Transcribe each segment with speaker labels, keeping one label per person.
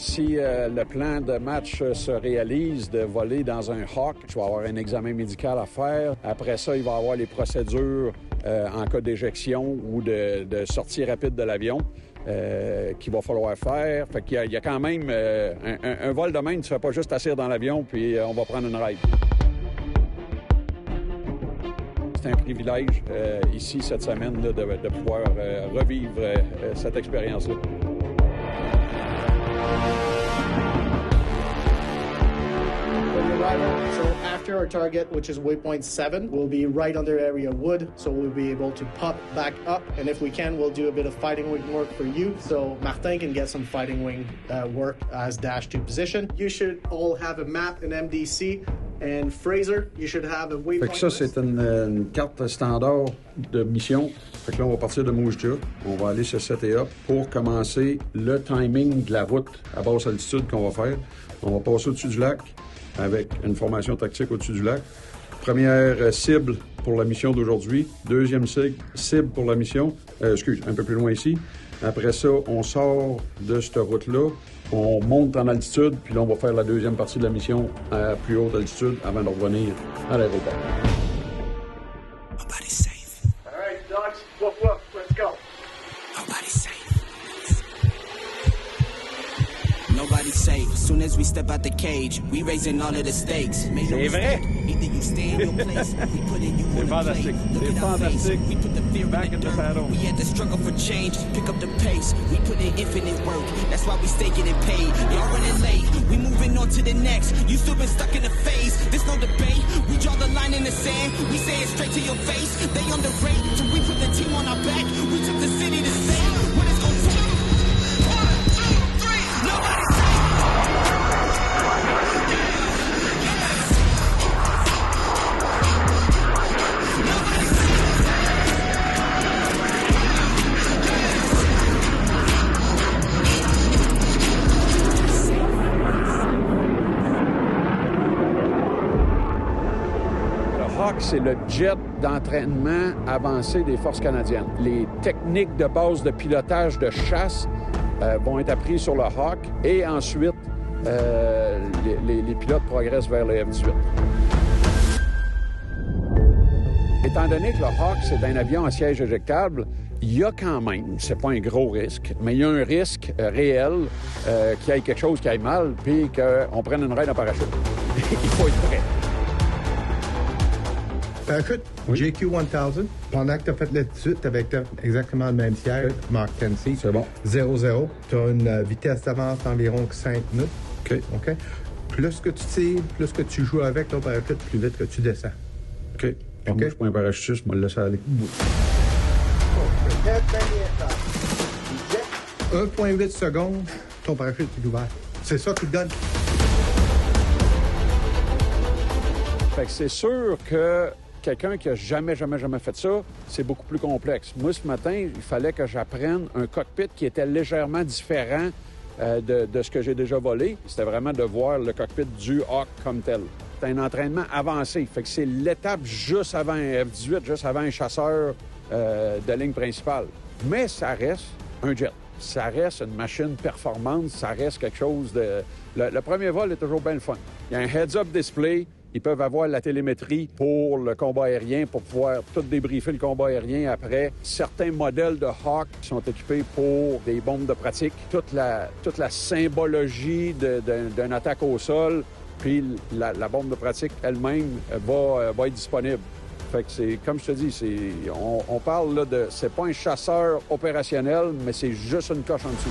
Speaker 1: Si le plan de match se réalise de voler dans un Hawk, je vais avoir un examen médical à faire. Après ça, il va y avoir les procédures en cas d'éjection ou de sortie rapide de l'avion qu'il va falloir faire. Fait qu'il y a quand même un vol de même, tu ne fais pas juste asseoir dans l'avion puis on va prendre une ride. C'est un privilège ici cette semaine là, de pouvoir revivre cette expérience-là.
Speaker 2: So after our target, which is waypoint 7, we'll be right under area wood, so we'll be able to pop back up, and if we can, we'll do a bit of fighting wing work for you, so Martin can get some fighting wing work as dash 2 position. You should all have a map in MDC, and Fraser, you should have a waypoint.
Speaker 1: Fait que ça, c'est une carte standard de mission. Fait que là, on va partir de Moose-Jaw. On va aller se setter up pour commencer le timing de la route à basse altitude qu'on va faire. On va passer au-dessus du lac avec une formation tactique au-dessus du lac. Première cible pour la mission d'aujourd'hui. Deuxième cible pour la mission. Un peu plus loin ici. Après ça, on sort de cette route-là. On monte en altitude, puis là, on va faire la deuxième partie de la mission à plus haute altitude avant de revenir à l'aéroport.
Speaker 3: Nobody's safe.
Speaker 2: All right, dogs, woof woof, let's go.
Speaker 3: Nobody's safe. Nobody's safe. As soon as we step out the cage, we raising all of the stakes.
Speaker 1: C'est vrai.
Speaker 3: Either you stay in your place, we put in you on the
Speaker 1: fantastique.
Speaker 3: plate. Look
Speaker 1: C'est
Speaker 3: at our face,
Speaker 1: fantastique.
Speaker 3: we put the fear
Speaker 1: Back
Speaker 3: in
Speaker 1: in
Speaker 3: the
Speaker 1: the
Speaker 3: dirt.
Speaker 1: saddle.
Speaker 3: We had to struggle for change, pick up the pace. We put in infinite work, that's why we stay getting paid. Y'all running late, we moving on to the next. You still been stuck in the phase, there's no debate. We draw the line in the sand, we say it straight to your face. They underrate, so we put the team on our back. We took the city to stand, what it's gonna take. 1, 2, 3, nobody's safe.
Speaker 1: C'est le jet d'entraînement avancé des Forces canadiennes. Les techniques de base de pilotage de chasse vont être apprises sur le Hawk et ensuite, les pilotes progressent vers le F-18. Étant donné que le Hawk, c'est un avion à siège éjectable, il y a quand même, c'est pas un gros risque, mais il y a un risque réel qu'il y ait quelque chose qui aille mal puis qu'on prenne une raide en parachute. Il faut être prêt.
Speaker 4: Parachute, oui. JQ-1000, pendant que tu as fait l'attitude, tu avais exactement le même siège, Mark 10C.
Speaker 1: C'est bon.
Speaker 4: 0-0. Tu as une vitesse d'avance d'environ 5 minutes. OK. Plus que tu tires, plus que tu joues avec ton parachute, plus vite que tu descends.
Speaker 1: OK. Moi, je suis pas un parachutiste, je me laisse aller.
Speaker 4: 1,8 secondes, ton parachute est ouvert. C'est ça qui te donne.
Speaker 1: Fait que c'est sûr que quelqu'un qui a jamais fait ça, c'est beaucoup plus complexe. Moi, ce matin, il fallait que j'apprenne un cockpit qui était légèrement différent de ce que j'ai déjà volé. C'était vraiment de voir le cockpit du Hawk comme tel. C'est un entraînement avancé. Fait que c'est l'étape juste avant un F-18, juste avant un chasseur de ligne principale. Mais ça reste un jet. Ça reste une machine performante. Ça reste quelque chose de... Le premier vol est toujours bien le fun. Il y a un heads-up display. Ils peuvent avoir la télémétrie pour le combat aérien, pour pouvoir tout débriefer le combat aérien après. Certains modèles de Hawk sont équipés pour des bombes de pratique. Toute la symbologie d'une attaque au sol, puis la bombe de pratique elle-même va être disponible. Fait que c'est, comme je te dis, on parle là de... C'est pas un chasseur opérationnel, mais c'est juste une coche en dessous.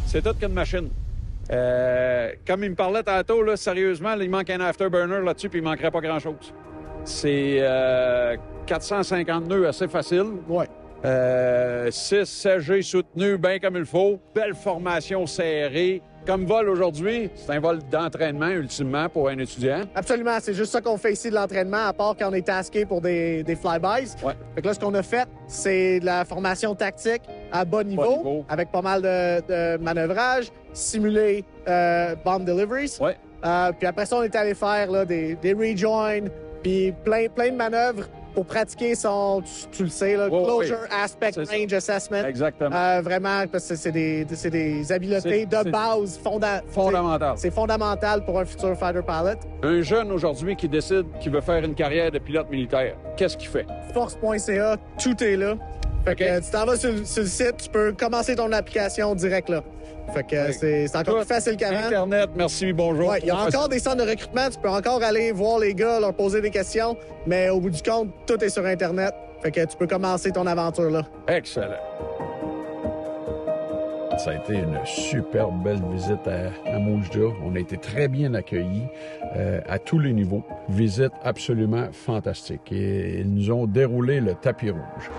Speaker 1: C'est tout qu'une machine. Comme il me parlait tantôt, là, sérieusement, là, il manque un afterburner là-dessus, puis il manquerait pas grand-chose. C'est 450 nœuds assez facile.
Speaker 2: Ouais.
Speaker 1: 6 CG soutenus bien comme il faut. Belle formation serrée. Comme vol aujourd'hui, c'est un vol d'entraînement ultimement pour un étudiant.
Speaker 2: Absolument, c'est juste ça qu'on fait ici de l'entraînement, à part quand on est tasqué pour des flybys.
Speaker 1: Ouais.
Speaker 2: Fait que là, ce qu'on a fait, c'est de la formation tactique à bas niveau. Avec pas mal de manœuvrage, simuler bomb deliveries.
Speaker 1: Ouais.
Speaker 2: Puis après ça, on est allé faire là, des rejoins, puis plein de manœuvres pour pratiquer son, tu le sais, là, closure aspect range assessment.
Speaker 1: Exactement.
Speaker 2: Vraiment, parce que c'est des habiletés de base
Speaker 1: fondamentales.
Speaker 2: C'est fondamental pour un futur fighter pilot.
Speaker 1: Un jeune aujourd'hui qui décide qu'il veut faire une carrière de pilote militaire, qu'est-ce qu'il fait?
Speaker 2: Force.ca, tout est là. Fait que tu t'en vas sur le site, tu peux commencer ton application direct là. Fait que c'est encore plus facile qu'avant.
Speaker 1: Internet, merci, bonjour.
Speaker 2: Ouais, il y a encore des centres de recrutement, tu peux encore aller voir les gars, leur poser des questions, mais au bout du compte, tout est sur Internet. Fait que tu peux commencer ton aventure là.
Speaker 1: Excellent. Ça a été une superbe belle visite à Mujda. On a été très bien accueillis à tous les niveaux. Visite absolument fantastique. Et ils nous ont déroulé le tapis rouge.